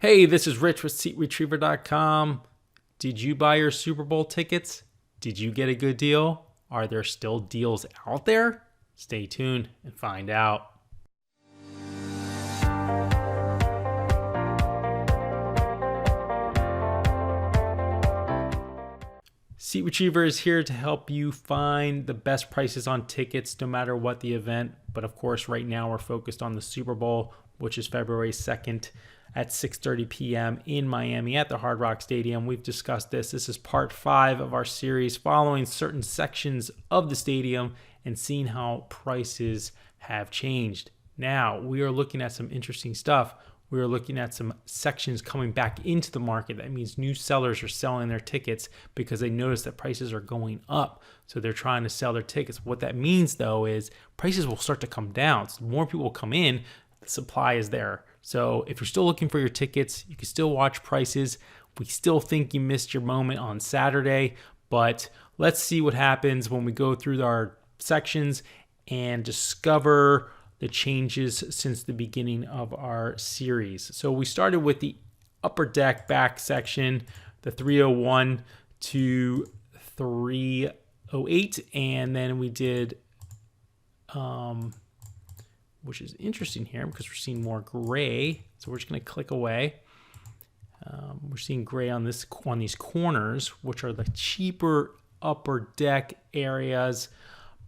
Hey, this is Rich with SeatRetriever.com. Did you buy your Super Bowl tickets? Did you get a good deal? Are there still deals out there? Stay tuned and find out. Seat Retriever is here to help you find the best prices on tickets no matter what the event. But of course, right now we're focused on the Super Bowl, which is February 2nd at 6:30 p.m. in Miami at the Hard Rock Stadium. We've discussed this. This is part 5 of our series following certain sections of the stadium and seeing how prices have changed. Now, we are looking at some interesting stuff. We are looking at some sections coming back into the market. That means new sellers are selling their tickets because they notice that prices are going up. So they're trying to sell their tickets. What that means, though, is prices will start to come down. So more people come in, the supply is there. So if you're still looking for your tickets, you can still watch prices. We still think you missed your moment on Saturday, but let's see what happens when we go through our sections and discover the changes since the beginning of our series. So we started with the upper deck back section, the 301 to 308, and then we did which is interesting here because we're seeing more gray. So we're just going to click away. We're seeing gray on these corners, which are the cheaper upper deck areas.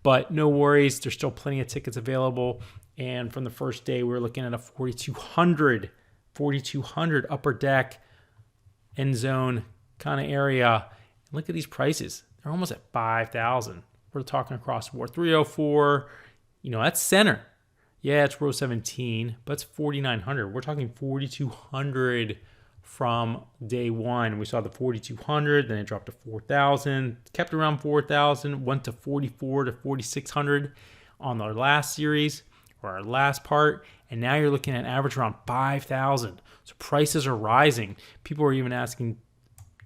But no worries, there's still plenty of tickets available. And from the first day, we're looking at a 4,200 upper deck end zone kind of area. And look at these prices. They're almost at 5,000. We're talking across the board. 304, that's center. Yeah, it's row 17, but it's 4,900. We're talking 4,200 from day one. We saw the 4,200, then it dropped to 4,000, kept around 4,000, went to 44 to 4,600 on our last series or our last part, and now you're looking at average around 5,000. So prices are rising. People are even asking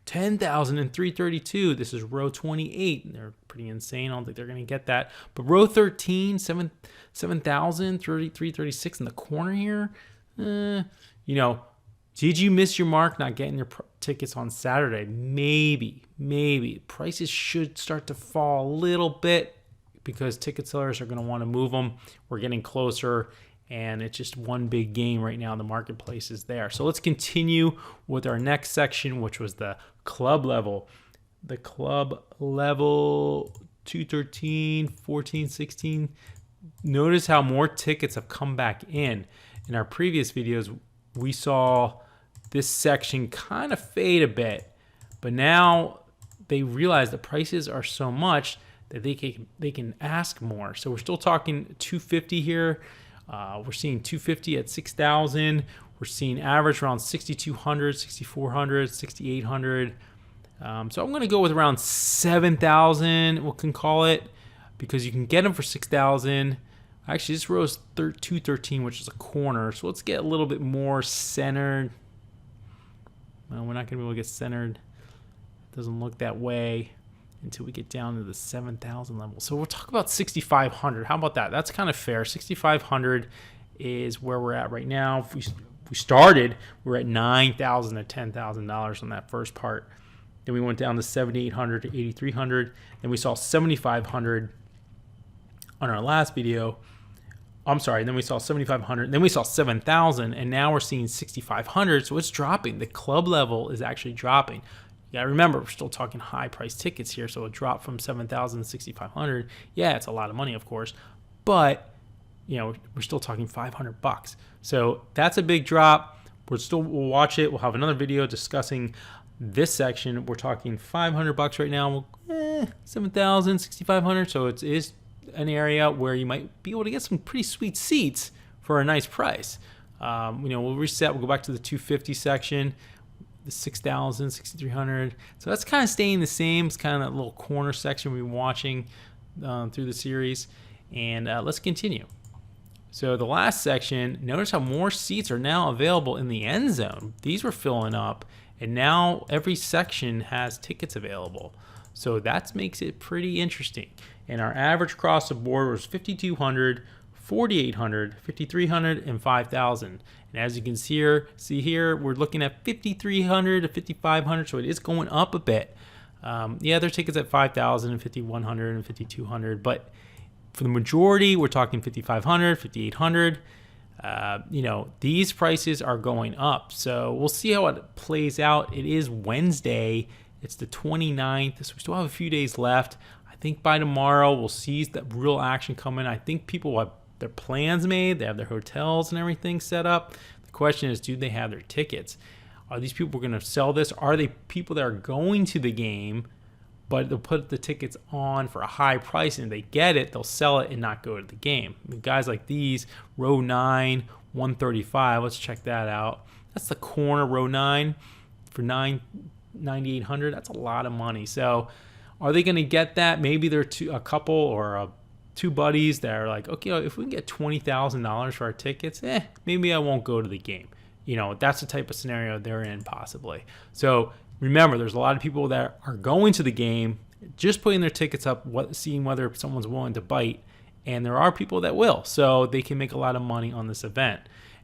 10,000 and 332. This is row 28. They're pretty insane. I don't think they're going to get that. But row 13, 7,000, 336 in the corner here. Did you miss your mark not getting your tickets on Saturday? Maybe. Prices should start to fall a little bit because ticket sellers are going to want to move them. We're getting closer. And it's just one big game right now. The marketplace is there. So let's continue with our next section, which was the club level. The club level 213, 14, 16. Notice how more tickets have come back in. In our previous videos, we saw this section kind of fade a bit. But now they realize the prices are so much that they can ask more. So we're still talking 250 here. We're seeing 250 at 6,000. We're seeing average around 6,200, 6,400, 6,800. So I'm going to go with around 7,000, we can call it, because you can get them for 6,000. Actually, this row is 213, which is a corner. So let's get a little bit more centered. Well, we're not going to be able to get centered. It doesn't look that way until we get down to the 7,000 level. So we'll talk about 6,500. How about that? That's kind of fair. 6,500 is where we're at right now. If we started, we're at $9,000 to $10,000 on that first part. Then we went down to 7,800 to 8,300. Then we saw 7,500 on our last video. I'm sorry. Then we saw 7,500. Then we saw 7,000, and now we're seeing 6,500. So it's dropping. The club level is actually dropping. You gotta remember, we're still talking high price tickets here, so a drop from 7,000 to 6,500. Yeah, it's a lot of money, of course, but we're still talking $500. So that's a big drop. We'll watch it. We'll have another video discussing this section. We're talking $500 right now. 7,000, 6,500. So it is an area where you might be able to get some pretty sweet seats for a nice price. We'll reset. We'll go back to the 250 section. The 6,000, 6,300. So that's kind of staying the same. It's kind of that little corner section we've been watching through the series. And let's continue. So the last section, notice how more seats are now available in the end zone. These were filling up, and now every section has tickets available. So that makes it pretty interesting. And our average across the board was 5,200, 4,800, 5,300, and 5,000. And as you can see here, we're looking at 5,300 to 5,500, so it is going up a bit. Yeah, there's tickets at 5,000 and 5,100 and 5,200, but for the majority, we're talking 5,500, 5,800. You know, these prices are going up, so we'll see how it plays out. It is Wednesday. It's the 29th, so we still have a few days left. I think by tomorrow we'll see the real action coming. I think people have their plans made. They have their hotels and everything set up. The question is, do they have their tickets? Are these people going to sell this? Are they people that are going to the game, but they'll put the tickets on for a high price, and if they get it, they'll sell it and not go to the game? I mean, guys like these, row 9, 135. Let's check that out. That's the corner row 9 for 9,800. That's a lot of money. So are they going to get that? Maybe they're a couple or two buddies that are like, okay, if we can get $20,000 for our tickets, maybe I won't go to the game. You know, that's the type of scenario they're in possibly. So remember, there's a lot of people that are going to the game, just putting their tickets up, seeing whether someone's willing to bite. And there are people that will, so they can make a lot of money on this event.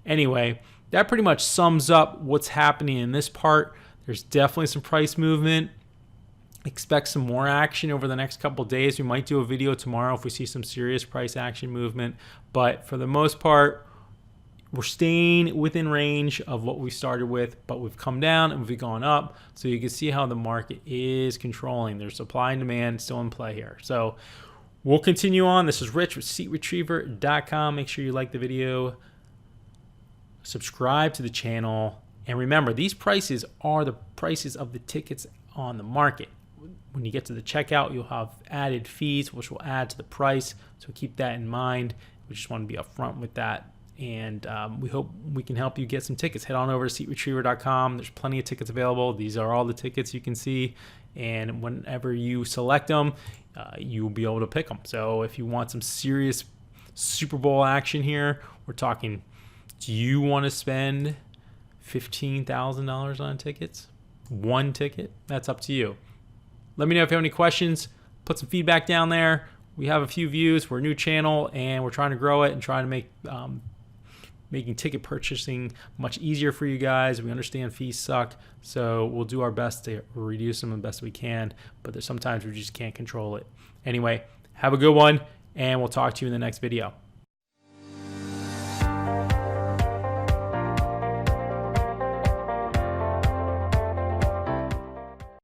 Anyway, that pretty much sums up what's happening in this part. There's definitely some price movement. Expect some more action over the next couple days. We might do a video tomorrow if we see some serious price action movement. But for the most part, we're staying within range of what we started with, but we've come down and we've gone up. So you can see how the market is controlling. There's supply and demand still in play here. So we'll continue on. This is Rich with SeatRetriever.com. Make sure you like the video, subscribe to the channel, and remember, these prices are the prices of the tickets on the market. When you get to the checkout, you'll have added fees, which will add to the price. So keep that in mind. We just want to be upfront with that. And we hope we can help you get some tickets. Head on over to SeatRetriever.com. There's plenty of tickets available. These are all the tickets you can see. And whenever you select them, you'll be able to pick them. So if you want some serious Super Bowl action here, we're talking, do you want to spend $15,000 on tickets? One ticket? That's up to you. Let me know if you have any questions. Put some feedback down there. We have a few views. We're a new channel, and we're trying to grow it and trying to make making ticket purchasing much easier for you guys. We understand fees suck, so we'll do our best to reduce them the best we can, but there's sometimes we just can't control it. Anyway, have a good one, and we'll talk to you in the next video.